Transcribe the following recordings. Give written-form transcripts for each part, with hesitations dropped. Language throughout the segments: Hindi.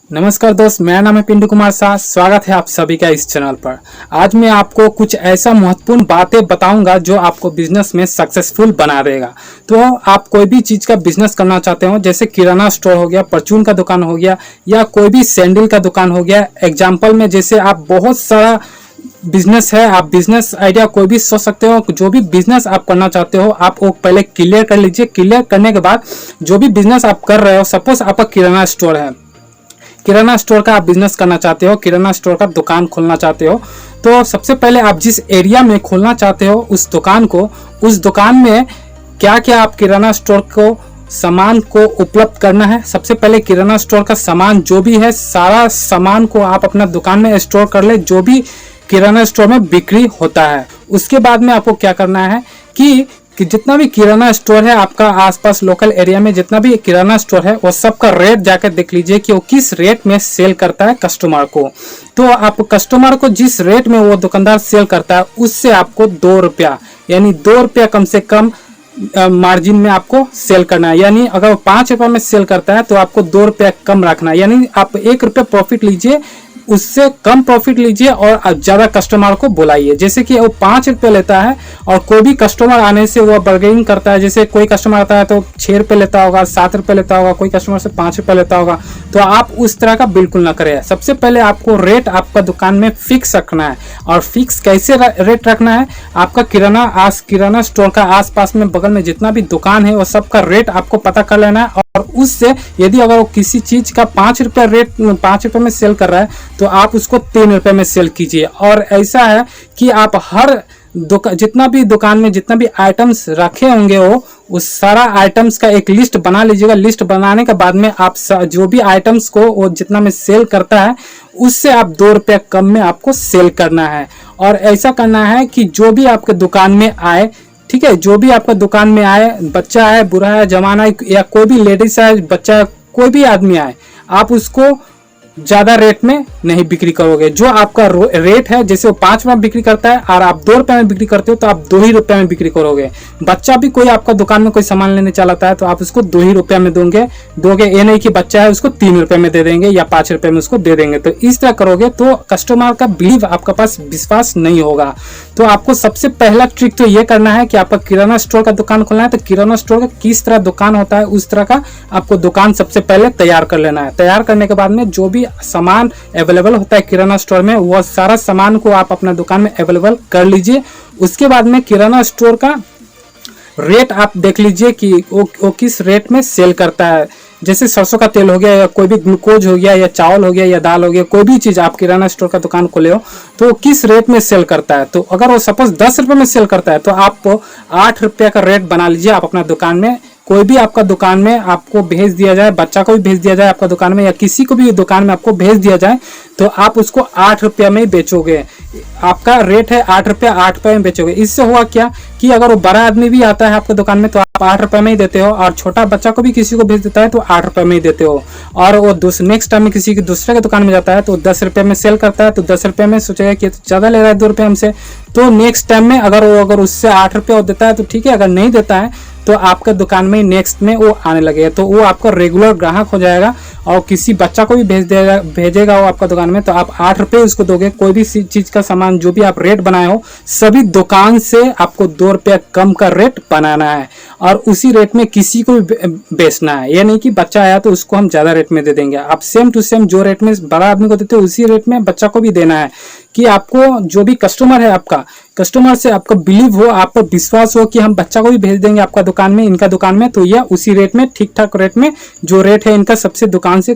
नमस्कार दोस्त, मेरा नाम है पिंटू कुमार शाह। स्वागत है आप सभी का इस चैनल पर। आज मैं आपको कुछ ऐसा महत्वपूर्ण बातें बताऊंगा जो आपको बिजनेस में सक्सेसफुल बना देगा। तो आप कोई भी चीज़ का बिजनेस करना चाहते हो, जैसे किराना स्टोर हो गया, परचून का दुकान हो गया, या कोई भी सैंडल का दुकान हो गया। एग्जाम्पल में जैसे आप बहुत सारा बिजनेस है, आप बिजनेस आइडिया कोई भी सोच सकते हो। जो भी बिजनेस आप करना चाहते हो आप वो पहले क्लियर कर लीजिए। क्लियर करने के बाद जो भी बिजनेस आप कर रहे हो, सपोज आपका किराना स्टोर है, किराना स्टोर का आप बिजनेस करना चाहते हो, किराना स्टोर का दुकान खोलना चाहते हो, तो सबसे पहले आप जिस एरिया में खोलना चाहते हो उस दुकान में क्या क्या आप किराना स्टोर को सामान को उपलब्ध करना है। सबसे पहले किराना स्टोर का सामान जो भी है, सारा सामान को आप अपना दुकान में स्टोर कर ले, जो भी किराना स्टोर में बिक्री होता है। उसके बाद में आपको क्या करना है कि जितना भी किराना स्टोर है आपका आसपास लोकल एरिया में, जितना भी किराना स्टोर है वो सब का रेट जाकर देख लीजिए कि वो किस रेट में सेल करता है कस्टमर को। तो आप कस्टमर को जिस रेट में वो दुकानदार सेल करता है उससे आपको 2 रुपया, यानी 2 रुपया कम से कम मार्जिन में आपको सेल करना है। यानी अगर वो 5 रुपये में सेल करता है तो आपको 2 रुपया कम रखना है। यानी आप 1 रुपया प्रॉफिट लीजिए, उससे कम प्रॉफिट लीजिए और ज्यादा कस्टमर को बुलाइए। जैसे कि वो 5 रुपये लेता है और कोई भी कस्टमर आने से वो बार्गेनिंग करता है। जैसे कोई कस्टमर आता है तो 6 रुपये लेता होगा, 7 रुपये लेता होगा, कोई कस्टमर से 5 रुपये लेता होगा। तो आप उस तरह का बिल्कुल ना करें। सबसे पहले आपको रेट आपका दुकान में फिक्स रखना है। और फिक्स कैसे रेट रखना है, आपका किराना स्टोर का आसपास में बगल में जितना भी दुकान है वो सबका रेट आपको पता कर लेना है। और उससे यदि अगर वो किसी चीज का 5 रुपये में सेल कर रहा है तो आप उसको 3 रुपये में सेल कीजिए। और ऐसा है कि आप हर जितना भी दुकान में जितना भी आइटम्स रखे होंगे वो उस सारा आइटम्स का एक लिस्ट बना लीजिएगा। लिस्ट बनाने के बाद में आप जो भी आइटम्स को वो जितना में सेल करता है उससे आप 2 रुपया कम में आपको सेल करना है। और ऐसा करना है कि जो भी आपके दुकान में आए, ठीक है, जो भी आपका दुकान में आए, बच्चा है, बूढ़ा है, जवान है, या कोई भी लेडीज है, बच्चा है, कोई भी आदमी आए, आप उसको ज्यादा रेट में नहीं बिक्री करोगे। जो आपका रेट है, जैसे वो 5 रुपये में बिक्री करता है और आप 2 रुपये में बिक्री करते हो तो आप 2 ही रुपये में बिक्री करोगे। बच्चा भी कोई आपका दुकान में कोई सामान लेने चलाता है तो आप उसको 2 ही रुपये में दोगे। ये नहीं कि बच्चा है उसको 3 रुपये में दे देंगे या 5 रुपये में उसको दे देंगे। तो इस तरह करोगे तो कस्टमर का बिलीव आपके पास विश्वास नहीं होगा। तो आपको सबसे पहला ट्रिक तो ये करना है कि आपका किराना स्टोर का दुकान खोलना है तो किराना स्टोर का किस तरह दुकान होता है उस तरह का आपको दुकान सबसे पहले तैयार कर लेना है। तैयार करने के बाद में जो भी सामान अवेलेबल होता है किराना स्टोर में वो सारा सामान को आप अपना दुकान में अवेलेबल कर लीजिए। उसके बाद में किराना स्टोर का रेट आप देख लीजिए कि वो किस रेट में सेल करता है। जैसे सरसों का तेल हो गया, या कोई भी ग्लूकोज हो गया, या चावल हो गया, या दाल हो गया, कोई भी चीज आप किराना स्टोर का दुकान खोले हो तो किस रेट में सेल करता है। तो अगर वो सपोज 10 रुपये में सेल करता है तो आप 8 रुपये का रेट बना लीजिए। आप अपना दुकान में कोई भी आपका दुकान में आपको भेज दिया जाए, बच्चा को भी भेज दिया जाए आपका दुकान में, या किसी को भी दुकान में आपको भेज दिया जाए तो आप उसको 8 रुपये में बेचोगे। आपका रेट है 8 रुपये, 8 रुपये में बेचोगे। इससे हुआ क्या कि अगर वो बड़ा आदमी भी आता है आपके दुकान में तो आप 8 रुपये में ही देते हो, और छोटा बच्चा को भी किसी को भेज देता है तो 8 रुपये में ही देते हो। और वो नेक्स्ट टाइम में किसी की दूसरे के दुकान में जाता है तो 10 रुपये में सेल करता है तो 10 रुपये में सोचेगा कि ज़्यादा ले रहा है 2 रुपये हमसे। तो नेक्स्ट टाइम में अगर उससे 8 रुपये देता है तो ठीक है, अगर नहीं देता है तो आपके दुकान में नेक्स्ट में वो आने लगेगा तो वो आपका रेगुलर ग्राहक हो जाएगा। और किसी बच्चा को भी भेजेगा वो आपका दुकान में तो आप 8 रुपये उसको दोगे। कोई भी चीज का सामान जो भी आप रेट बनाए हो सभी दुकान से आपको 2 रुपया कम का रेट बनाना है और उसी रेट में किसी को भी बेचना है। ये नहीं कि बच्चा आया तो उसको हम ज्यादा रेट में दे देंगे। आप सेम टू सेम जो रेट में बड़ा आदमी को देते हो उसी रेट में बच्चा को भी देना है, कि आपको जो भी कस्टमर है आपका कस्टमर से आपका बिलीव हो, आप पर विश्वास हो कि हम बच्चा को भी भेज देंगे आपका दुकान में, इनका दुकान में, तो यह उसी रेट में ठीक ठाक रेट में जो रेट है इनका सबसे दुकान से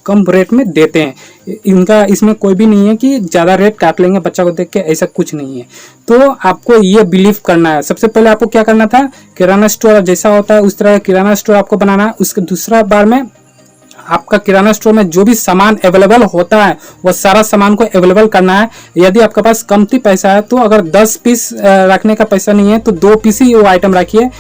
कम रेट में देते हैं। इनका इसमें कोई भी नहीं है कि ज़्यादा रेट काट लेंगे बच्चा को देख के, ऐसा कुछ नहीं है। तो आपको ये बिलीव करना है। सबसे पहले आपको क्या करना था, किराना स्टोर जैसा होता है उस तरह किराना स्टोर आपको बनाना है। उसके दूसरा बार में आपका किराना स्टोर में जो भी सामान अवेलेबल होता है वो सारा सामान को अवेलेबल करना है। यदि आपके पास कमती पैसा है तो अगर 10 पीस रखने का पैसा नहीं है तो 2 पीस ही वो आइटम रखिए।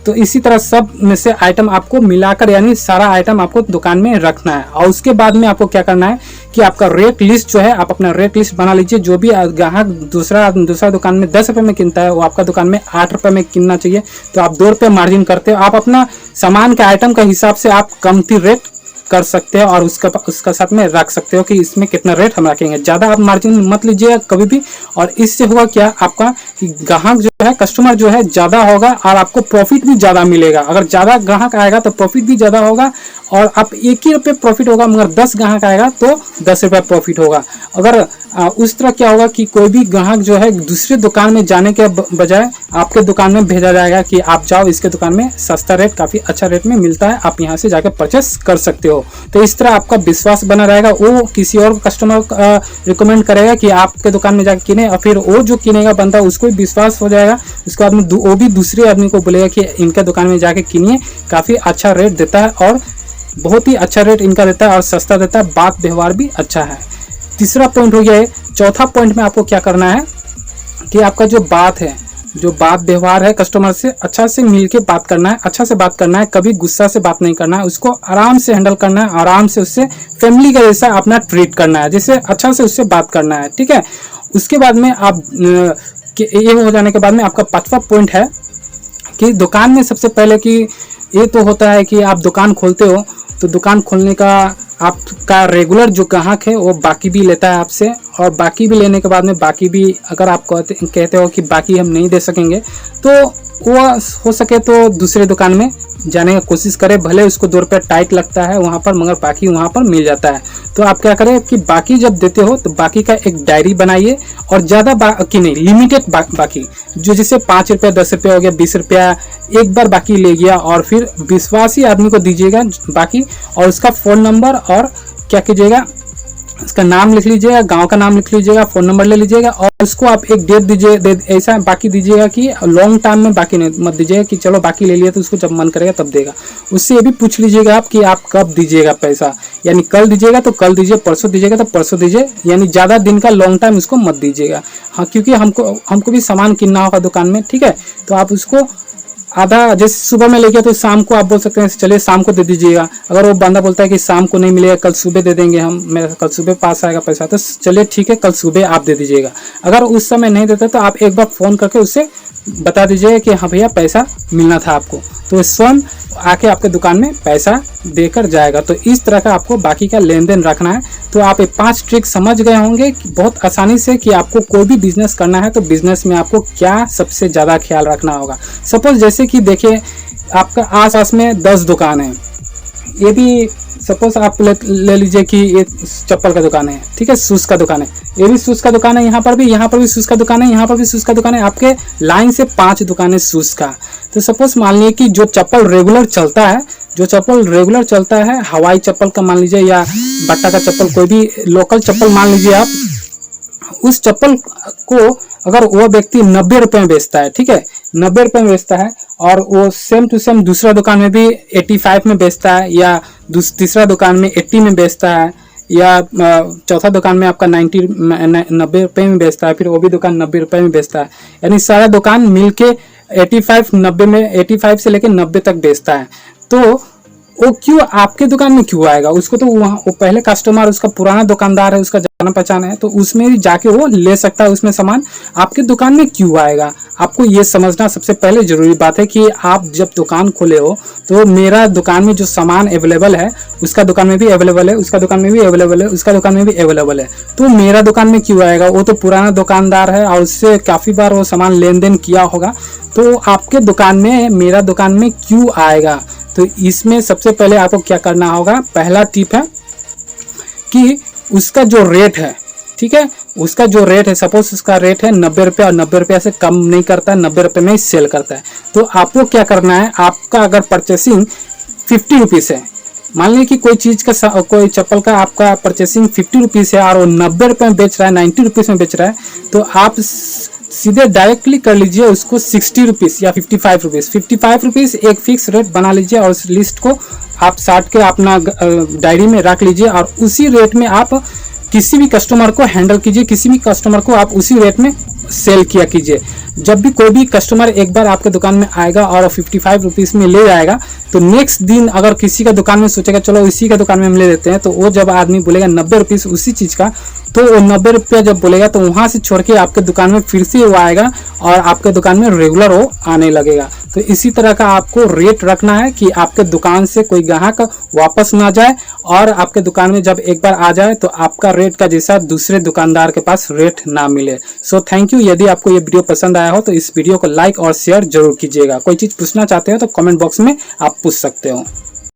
तो इसी तरह सब में से आइटम आपको मिलाकर यानी सारा आइटम आपको दुकान में रखना है। और उसके बाद में आपको क्या करना है कि आपका रेट लिस्ट जो है आप अपना रेट लिस्ट बना लीजिए। जो भी ग्राहक दूसरा दुकान में 10 रुपये में किनता है वो आपका दुकान में 8 रुपये में किनना चाहिए। तो आप 2 रुपये मार्जिन करते हो। आप अपना सामान के आइटम का हिसाब से आप कमती रेट कर सकते हैं और उसका साथ में रख सकते हो कि इसमें कितना रेट हम रखेंगे। ज़्यादा आप मार्जिन मत लीजिएगा कभी भी, और इससे होगा क्या, आपका ग्राहक जो है, कस्टमर जो है ज़्यादा होगा और आपको प्रॉफिट भी ज़्यादा मिलेगा। अगर ज़्यादा ग्राहक आएगा तो प्रॉफिट भी ज़्यादा होगा, और आप 1 ही रुपये प्रॉफिट होगा, मगर 10 ग्राहक आएगा तो 10 रुपये प्रॉफिट होगा। अगर उस तरह क्या होगा कि कोई भी ग्राहक जो है दूसरे दुकान में जाने के बजाय आपके दुकान में भेजा जाएगा कि आप जाओ इसके दुकान में, सस्ता रेट, काफ़ी अच्छा रेट में मिलता है, आप यहाँ से जाकर परचेस कर सकते हो। तो इस तरह आपका विश्वास बना रहेगा, वो किसी और कस्टमर रिकमेंड करेगा कि आपके दुकान में जाकर किने, और फिर वो जो किनेगा बंदा उसको भी विश्वास हो जाएगा, उसके बाद में वो भी दूसरे आदमी को बोलेगा कि इनके दुकान में जाके किनिए, काफ़ी अच्छा रेट देता है और बहुत ही अच्छा रेट इनका देता है और सस्ता देता है, बात व्यवहार भी अच्छा है। तीसरा पॉइंट हो गया है। चौथा पॉइंट में आपको क्या करना है कि आपका जो बात है, जो बात व्यवहार है, कस्टमर से अच्छा से मिलके बात करना है, अच्छा से बात करना है, कभी गुस्सा से बात नहीं करना है, उसको आराम से हैंडल करना है, आराम से उससे फैमिली का जैसा अपना ट्रीट करना है, जैसे अच्छा से उससे बात करना है, ठीक है। उसके बाद में आप ये हो जाने के बाद में आपका 5वां पॉइंट है कि दुकान में सबसे पहले कि ये तो होता है कि आप दुकान खोलते हो तो दुकान खोलने का आपका रेगुलर जो ग्राहक है वो बाकी भी लेता है आपसे, और बाकी भी लेने के बाद में बाकी भी अगर आप कहते हो कि बाकी हम नहीं दे सकेंगे तो वो हो सके तो दूसरे दुकान में जाने की कोशिश करे, भले उसको 2 रुपये टाइट लगता है वहाँ पर, मगर बाकी वहाँ पर मिल जाता है। तो आप क्या करें कि बाकी जब देते हो तो बाकी का एक डायरी बनाइए, और ज़्यादा बाकी नहीं, लिमिटेड बाकी, जो जैसे 5 रुपये, 10 रुपये हो गया, 20 रुपया एक बार बाकी ले गया, और फिर विश्वासी आदमी को दीजिएगा बाकी, और उसका फ़ोन नंबर और क्या कीजिएगा, उसका नाम लिख लीजिएगा, गांव का नाम लिख लीजिएगा, फ़ोन नंबर ले लीजिएगा, और उसको आप एक डेट दीजिए, ऐसा बाकी दीजिएगा कि लॉन्ग टाइम में बाकी नहीं मत दीजिएगा कि चलो बाकी ले लिया तो उसको जब मन करेगा तब देगा। उससे ये भी पूछ लीजिएगा आप कि आप कब दीजिएगा पैसा, यानी कल दीजिएगा तो कल दीजिए, परसों दीजिएगा तो परसों दीजिए, यानी ज़्यादा दिन का लॉन्ग टाइम उसको मत दीजिएगा। हाँ, क्योंकि हमको भी सामान किनना होगा दुकान में, ठीक है। तो आप उसको आधा, जैसे सुबह में लेके तो शाम को आप बोल सकते हैं चलिए शाम को दे दीजिएगा। अगर वो बंदा बोलता है कि शाम को नहीं मिलेगा, कल सुबह दे देंगे हम, मेरा कल सुबह पास आएगा पैसा, तो चलिए ठीक है, कल सुबह आप दे दीजिएगा। अगर उस समय नहीं देते तो आप एक बार फ़ोन करके उससे बता दीजिएगा कि हाँ भैया पैसा मिलना था आपको, तो स्वयं आके आपके दुकान में पैसा देकर जाएगा। तो इस तरह का आपको बाकी का लेन देन रखना है। तो आप ये 5 ट्रिक समझ गए होंगे कि बहुत आसानी से कि आपको कोई भी बिजनेस करना है तो बिजनेस में आपको क्या सबसे ज़्यादा ख्याल रखना होगा। सपोज जैसे कि देखिए आपका आस पास में 10 दुकान है, ये भी सपोज आप ले लीजिए कि ये चप्पल का दुकान है, ठीक है, शूज़ का दुकान है, ये भी शूज़ का दुकान है, यहाँ पर भी शूज़ का दुकान है, यहाँ पर भी शूज़ का दुकान है, आपके लाइन से 5 दुकान है शूज़ का। तो सपोज मान लीजिए कि जो चप्पल रेगुलर चलता है, हवाई चप्पल का मान लीजिए या बट्टा का चप्पल, कोई भी लोकल चप्पल मान लीजिए आप, उस चप्पल को अगर वो व्यक्ति 90 रुपये में बेचता है, ठीक है, 90 रुपये में बेचता है, और वो सेम टू सेम दूसरा दुकान में भी 85 में बेचता है, या तीसरा दुकान में 80 में बेचता है, या चौथा दुकान में आपका 90 रुपये में बेचता है, फिर वो भी दुकान 90 रुपये में बेचता है, यानी सारा दुकान मिलके 85 से लेकर 90 तक बेचता है। तो वो क्यों आपके दुकान में क्यों आएगा? उसको तो वहाँ वो पहले कस्टमर, उसका पुराना दुकानदार है, उसका जाना पहचान है, तो उसमें भी जाके वो ले सकता है उसमें सामान। आपके दुकान में क्यों आएगा? आपको ये समझना सबसे पहले जरूरी बात है कि आप जब दुकान खोले हो तो मेरा दुकान में जो सामान अवेलेबल है उसका दुकान में भी अवेलेबल है, उसका दुकान में भी अवेलेबल है, उसका दुकान में भी अवेलेबल है, तो मेरा दुकान में क्यों आएगा? वो तो पुराना दुकानदार है और उससे काफ़ी बार वो सामान लेन देन किया होगा, तो आपके दुकान में मेरा दुकान में क्यों आएगा? तो इसमें सबसे पहले आपको क्या करना होगा, पहला टिप है कि उसका जो रेट है, ठीक है, उसका जो रेट है, सपोज उसका रेट है 90 रुपये और 90 रुपये से कम नहीं करता है, 90 रुपये में ही सेल करता है, तो आपको क्या करना है, आपका अगर परचेसिंग 50 रुपीज़ है, मान लीजिए कि कोई चीज़ का, कोई चप्पल का आपका परचेसिंग 50 रुपीज़ है और वो 90 रुपये में बेच रहा है, 90 रुपीज़ में बेच रहा है, तो आप सीधे डायरेक्टली कर लीजिए उसको 60 रुपीज़ या 55 रुपीज़, 55 रुपीज़ एक फिक्स रेट बना लीजिए और उस लिस्ट को आप साट के अपना डायरी में रख लीजिए और उसी रेट में आप किसी भी कस्टमर को हैंडल कीजिए, किसी भी कस्टमर को आप उसी रेट में सेल किया कीजिए। जब भी कोई भी कस्टमर एक बार आपके दुकान में आएगा और 55 रुपीज़ में ले जाएगा, तो नेक्स्ट दिन अगर किसी का दुकान में सोचेगा चलो इसी का दुकान में हम ले लेते हैं, तो वो जब आदमी बोलेगा 90 रुपीज़ उसी चीज़ का, तो वो 90 रुपया जब बोलेगा तो वहाँ से छोड़ के आपके दुकान में फिर से वो आएगा और आपके दुकान में रेगुलर वो आने लगेगा। तो इसी तरह का आपको रेट रखना है कि आपके दुकान से कोई ग्राहक वापस ना जाए और आपके दुकान में जब एक बार आ जाए तो आपका रेट का जैसा दूसरे दुकानदार के पास रेट ना मिले। So thank you. यदि आपको ये वीडियो पसंद आया हो तो इस वीडियो को लाइक और शेयर जरूर कीजिएगा। कोई चीज़ पूछना चाहते हो तो कमेंट बॉक्स में आप पूछ सकते हो।